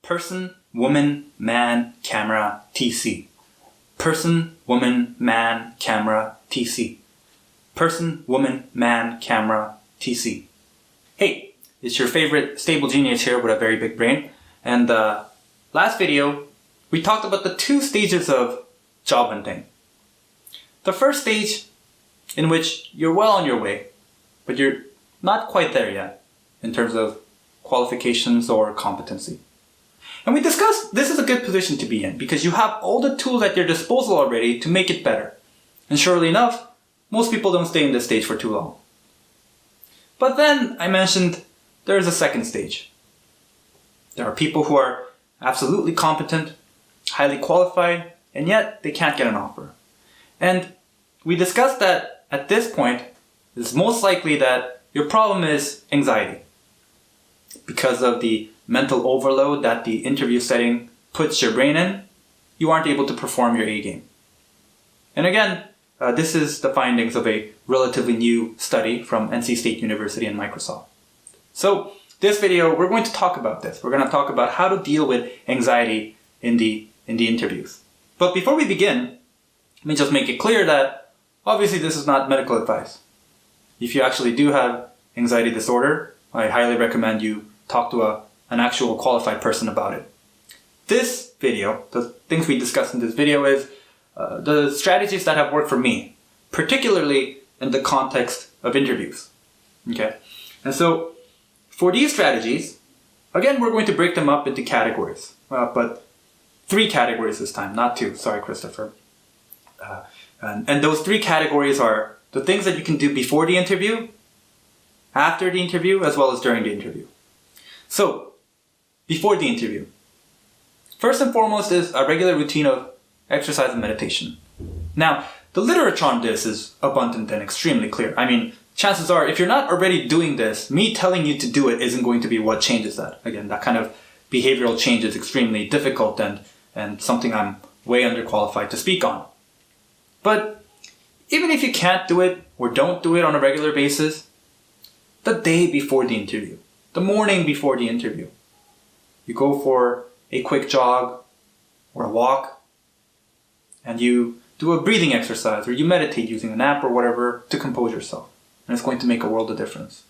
Person, woman, man, camera, TC. Person, woman, man, camera, TC. Person, woman, man, camera, TC. Hey, it's your favorite stable genius here with a very big brain. And last video, we talked about the two stages of job hunting. The first stage, in which you're well on your way, but you're not quite there yet in terms of qualifications or competency. And we discussed this is a good position to be in because you have all the tools at your disposal already to make it better. And surely enough, most people don't stay in this stage for too long. But then I mentioned there is a second stage. There are people who are absolutely competent, highly qualified, and yet they can't get an offer. And we discussed that at this point, it's most likely that your problem is anxiety. Because of the mental overload that the interview setting puts your brain in, you aren't able to perform your A game. And again, this is the findings of a relatively new study from NC State University and Microsoft. So this video, we're going to talk about this. We're going to talk about how to deal with anxiety in the interviews. But before we begin, let me just make it clear that obviously this is not medical advice. If you actually do have anxiety disorder, I highly recommend you talk to an actual qualified person about it. This video, the things we discussed in this video is the strategies that have worked for me, particularly in the context of interviews. Okay, and so for these strategies, again, we're going to break them up into categories, but 3 categories this time, not 2. Sorry, Christopher. And those 3 categories are the things that you can do before the interview, after the interview, as well as during the interview. So, before the interview, first and foremost is a regular routine of exercise and meditation. Now, the literature on this is abundant and extremely clear. I mean, chances are, if you're not already doing this, me telling you to do it isn't going to be what changes that. Again, that kind of behavioral change is extremely difficult and something I'm way underqualified to speak on. But even if you can't do it or don't do it on a regular basis, the day before the interview, the morning before the interview, you go for a quick jog or a walk and you do a breathing exercise or you meditate using an app or whatever to compose yourself. And it's going to make a world of difference.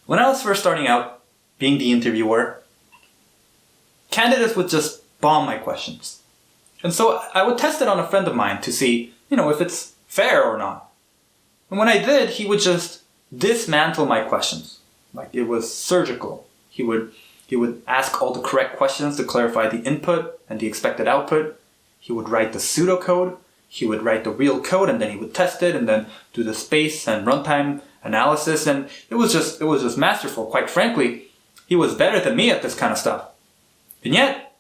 When I was first starting out being the interviewer, candidates would just bomb my questions. And so I would test it on a friend of mine to see, if it's fair or not. And when I did, he would just dismantle my questions. Like it was surgical. He would ask all the correct questions to clarify the input and the expected output. He would write the pseudocode. He would write the real code and then he would test it and then do the space and runtime analysis. And it was just masterful. Quite frankly, he was better than me at this kind of stuff. And yet,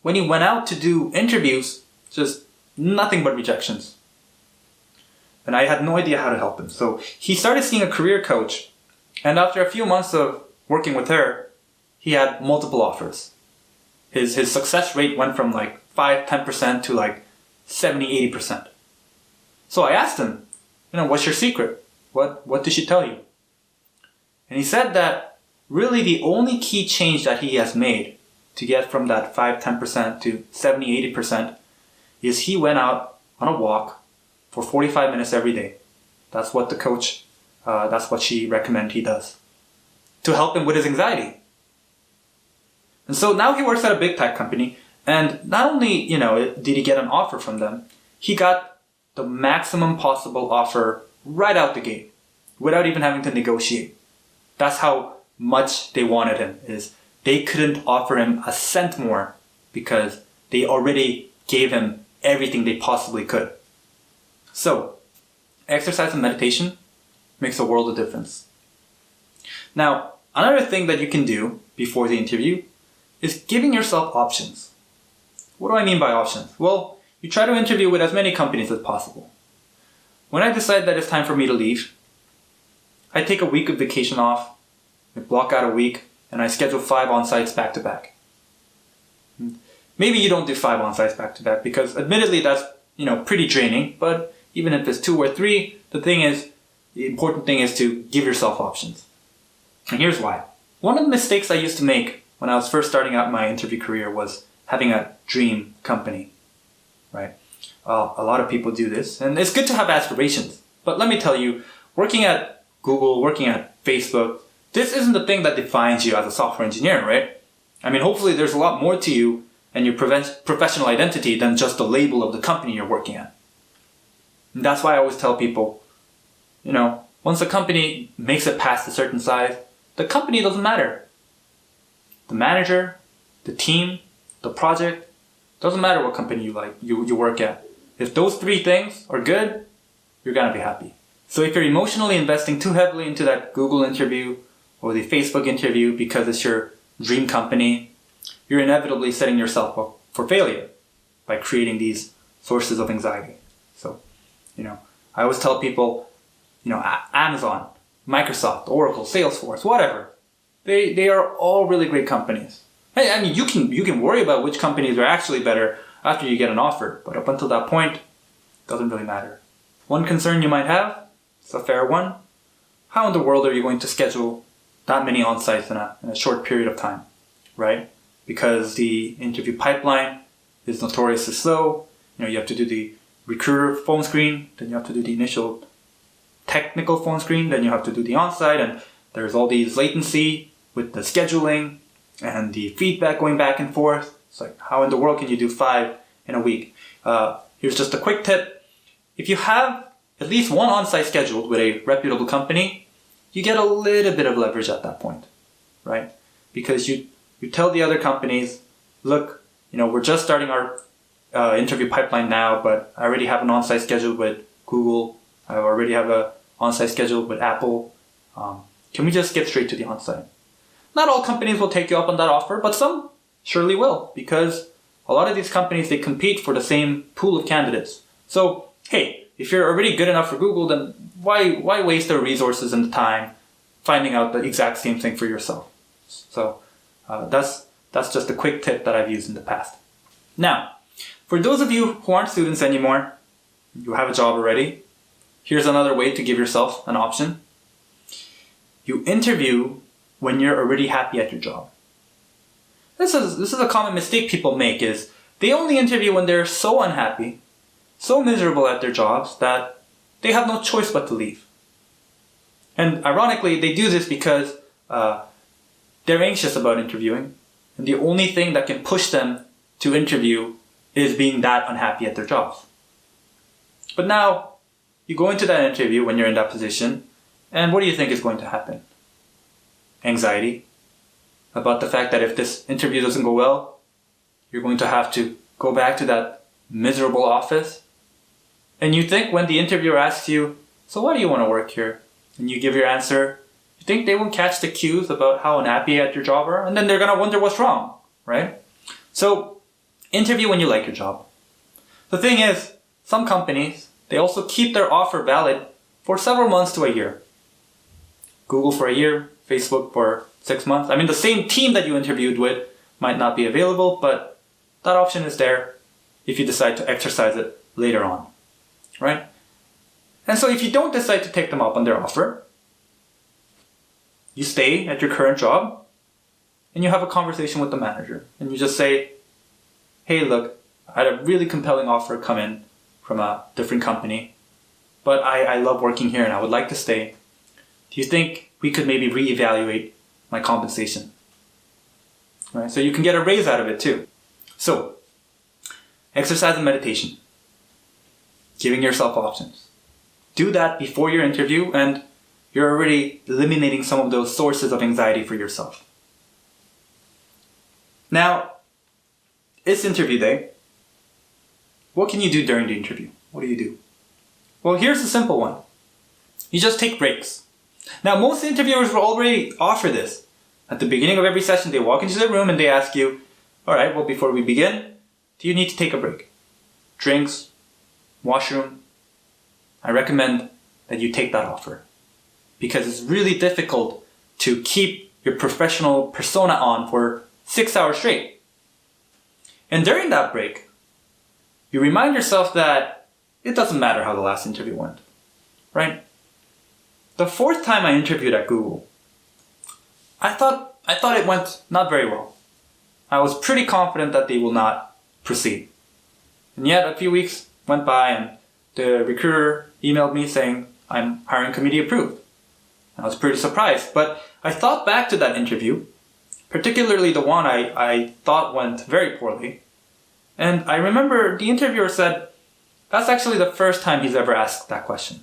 when he went out to do interviews, just nothing but rejections. And I had no idea how to help him. So he started seeing a career coach. And after a few months of working with her, he had multiple offers. His success rate went from like 5-10% to like 70-80%. So I asked him, what's your secret? What did she tell you? And he said that really the only key change that he has made to get from that 5-10% to 70-80% is he went out on a walk for 45 minutes every day. That's what the coach, that's what she recommended he does to help him with his anxiety. And so now he works at a big tech company, and not only, did he get an offer from them, he got the maximum possible offer right out the gate without even having to negotiate. That's how much they wanted him, is they couldn't offer him a cent more because they already gave him everything they possibly could. So, exercise and meditation makes a world of difference. Now, another thing that you can do before the interview is giving yourself options. What do I mean by options? Well, you try to interview with as many companies as possible. When I decide that it's time for me to leave, I take a week of vacation off, I block out a week, and I schedule 5 on-sites back to back. Maybe you don't do 5 on-sites back to back because admittedly that's, pretty draining, but even if it's 2 or 3, the important thing is to give yourself options. And here's why. One of the mistakes I used to make when I was first starting out my interview career was having a dream company, right? A lot of people do this, and it's good to have aspirations. But let me tell you, working at Google, working at Facebook, this isn't the thing that defines you as a software engineer, right? I mean, hopefully there's a lot more to you and your professional identity than just the label of the company you're working at. And that's why I always tell people, once a company makes it past a certain size, the company doesn't matter. The manager, the team, the project, doesn't matter what company you work at. If those three things are good, you're gonna be happy. So if you're emotionally investing too heavily into that Google interview or the Facebook interview because it's your dream company, you're inevitably setting yourself up for failure by creating these sources of anxiety. So, I always tell people, Amazon, Microsoft, Oracle, Salesforce, whatever, they are all really great companies. Hey, I mean, you can worry about which companies are actually better after you get an offer, but up until that point, it doesn't really matter. One concern you might have, it's a fair one, how in the world are you going to schedule that many on-sites in a short period of time, right? Because the interview pipeline is notoriously slow. You have to do the recruiter phone screen, then you have to do the initial technical phone screen, then you have to do the on-site, and there's all these latency with the scheduling and the feedback going back and forth. It's like, how in the world can you do 5 in a week? Here's just a quick tip. If you have at least one on-site scheduled with a reputable company, you get a little bit of leverage at that point, right? Because you tell the other companies, look, we're just starting our interview pipeline now, but I already have an on-site scheduled with Google. I already have an on-site scheduled with Apple. Can we just get straight to the on-site? Not all companies will take you up on that offer, but some surely will, because a lot of these companies, they compete for the same pool of candidates. So, hey, if you're already good enough for Google, then why waste their resources and the time finding out the exact same thing for yourself? So that's just a quick tip that I've used in the past. Now, for those of you who aren't students anymore, you have a job already, here's another way to give yourself an option. You interview when you're already happy at your job. This is a common mistake people make, is they only interview when they're so unhappy, so miserable at their jobs that they have no choice but to leave. And ironically, they do this because they're anxious about interviewing, and the only thing that can push them to interview is being that unhappy at their jobs. But now, you go into that interview when you're in that position, and what do you think is going to happen? Anxiety about the fact that if this interview doesn't go well, you're going to have to go back to that miserable office. And you think when the interviewer asks you, so why do you want to work here? And you give your answer, you think they won't catch the cues about how unhappy at your job are? And then they're going to wonder what's wrong, right? So, interview when you like your job. The thing is, some companies, they also keep their offer valid for several months to a year. Google for a year, Facebook for 6 months. I mean, the same team that you interviewed with might not be available, but that option is there if you decide to exercise it later on, right? And so if you don't decide to take them up on their offer, you stay at your current job and you have a conversation with the manager. And you just say, hey, look, I had a really compelling offer come in from a different company, but I love working here and I would like to stay. Do you think we could maybe reevaluate my compensation? Right? So you can get a raise out of it too. So, exercise and meditation. Giving yourself options. Do that before your interview and you're already eliminating some of those sources of anxiety for yourself. Now, it's interview day. What can you do during the interview? What do you do? Well, here's a simple one. You just take breaks. Now, most interviewers will already offer this. At the beginning of every session, they walk into the room and they ask you, all right, well, before we begin, do you need to take a break? Drinks, washroom. I recommend that you take that offer because it's really difficult to keep your professional persona on for 6 hours straight. And during that break, you remind yourself that it doesn't matter how the last interview went, right? The fourth time I interviewed at Google, I thought I thought it went not very well. I was pretty confident that they will not proceed. And yet a few weeks went by and the recruiter emailed me saying I'm hiring committee approved. I was pretty surprised, but I thought back to that interview, particularly the one I thought went very poorly. And I remember the interviewer said, that's actually the first time he's ever asked that question.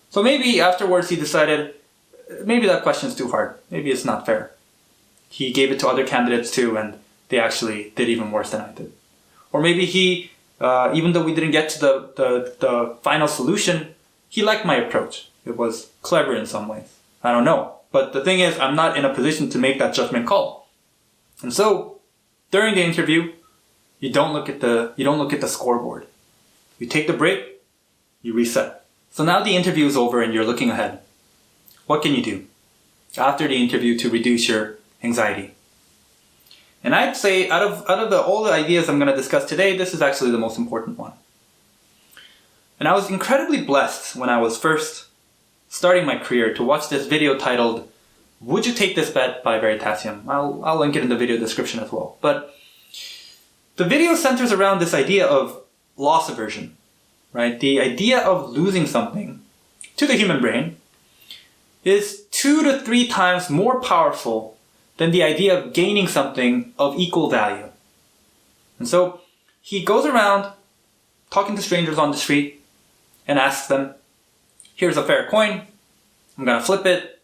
So maybe afterwards he decided, maybe that question's too hard. Maybe it's not fair. He gave it to other candidates too, and they actually did even worse than I did. Or maybe he, even though we didn't get to the final solution, he liked my approach. It was clever in some ways. I don't know. But the thing is, I'm not in a position to make that judgment call. And so, during the interview, you don't look at the scoreboard. You take the break, you reset. So now the interview is over and you're looking ahead. What can you do after the interview to reduce your anxiety? And I'd say out of all the ideas I'm going to discuss today, this is actually the most important one. And I was incredibly blessed when I was first starting my career to watch this video titled, Would You Take This Bet by Veritasium? I'll link it in the video description as well. But the video centers around this idea of loss aversion, right? The idea of losing something to the human brain is 2 to 3 times more powerful than the idea of gaining something of equal value. And so he goes around talking to strangers on the street and asks them, here's a fair coin, I'm gonna flip it,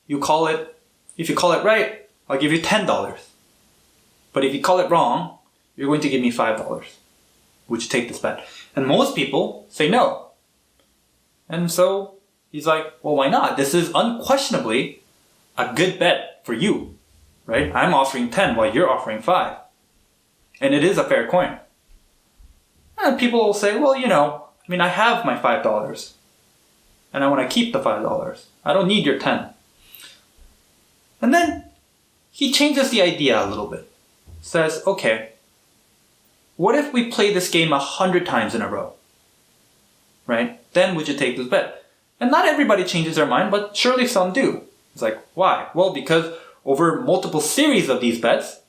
you call it. If you call it right, I'll give you $10. But if you call it wrong, you're going to give me $5. Would you take this bet? And most people say no. And so he's like, well, why not? This is unquestionably a good bet for you, right? I'm offering 10 while you're offering 5. And it is a fair coin. And people will say, well, I have my $5. And I want to keep the $5. I don't need your 10. And then he changes the idea a little bit. Says, okay, what if we play this game 100 times in a row? Right? Then would you take this bet? And not everybody changes their mind, but surely some do. It's like, why? Well, because over multiple series of these bets,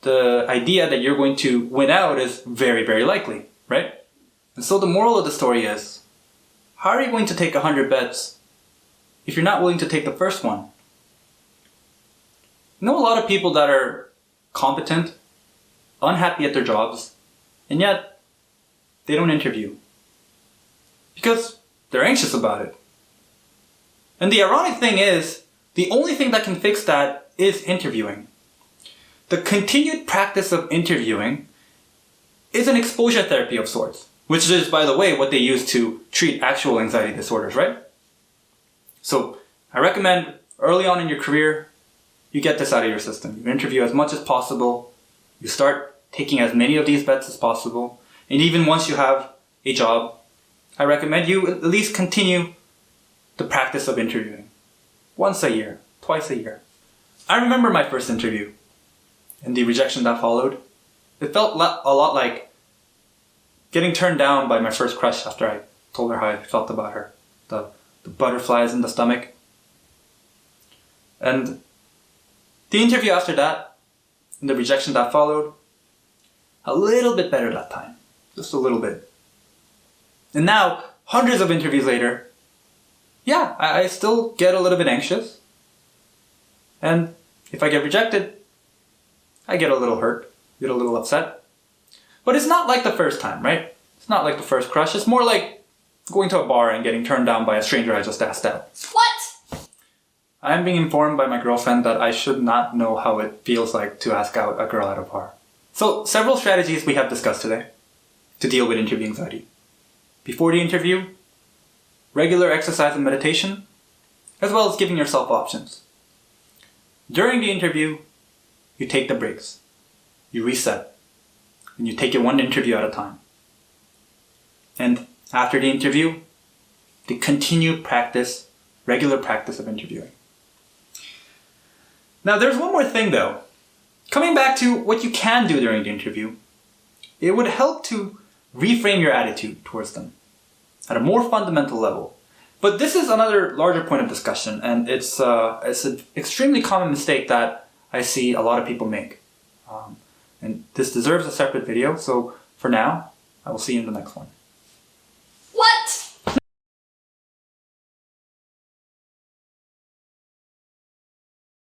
the idea that you're going to win out is very, very likely, right? And so the moral of the story is, how are you going to take 100 bets if you're not willing to take the first one? I know a lot of people that are competent, unhappy at their jobs, and yet they don't interview because they're anxious about it. And the ironic thing is, the only thing that can fix that is interviewing. The continued practice of interviewing is an exposure therapy of sorts, which is, by the way, what they use to treat actual anxiety disorders, right? So I recommend early on in your career, you get this out of your system. You interview as much as possible. You start taking as many of these bets as possible. And even once you have a job, I recommend you at least continue the practice of interviewing. Once a year, twice a year. I remember my first interview and the rejection that followed. It felt a lot like getting turned down by my first crush after I told her how I felt about her. The butterflies in the stomach. And the interview after that, and the rejection that followed, a little bit better that time. Just a little bit. And now, hundreds of interviews later, yeah, I still get a little bit anxious. And if I get rejected, I get a little hurt, get a little upset. But it's not like the first time, right? It's not like the first crush. It's more like going to a bar and getting turned down by a stranger I just asked out. What? I am being informed by my girlfriend that I should not know how it feels like to ask out a girl at a bar. So, several strategies we have discussed today to deal with interview anxiety. Before the interview, regular exercise and meditation, as well as giving yourself options. During the interview, you take the breaks. You reset. And you take it one interview at a time. And after the interview, the continued practice, regular practice of interviewing. Now, there's one more thing though. Coming back to what you can do during the interview, it would help to reframe your attitude towards them at a more fundamental level. But this is another larger point of discussion, and it's an extremely common mistake that I see a lot of people make. And this deserves a separate video, so for now, I will see you in the next one.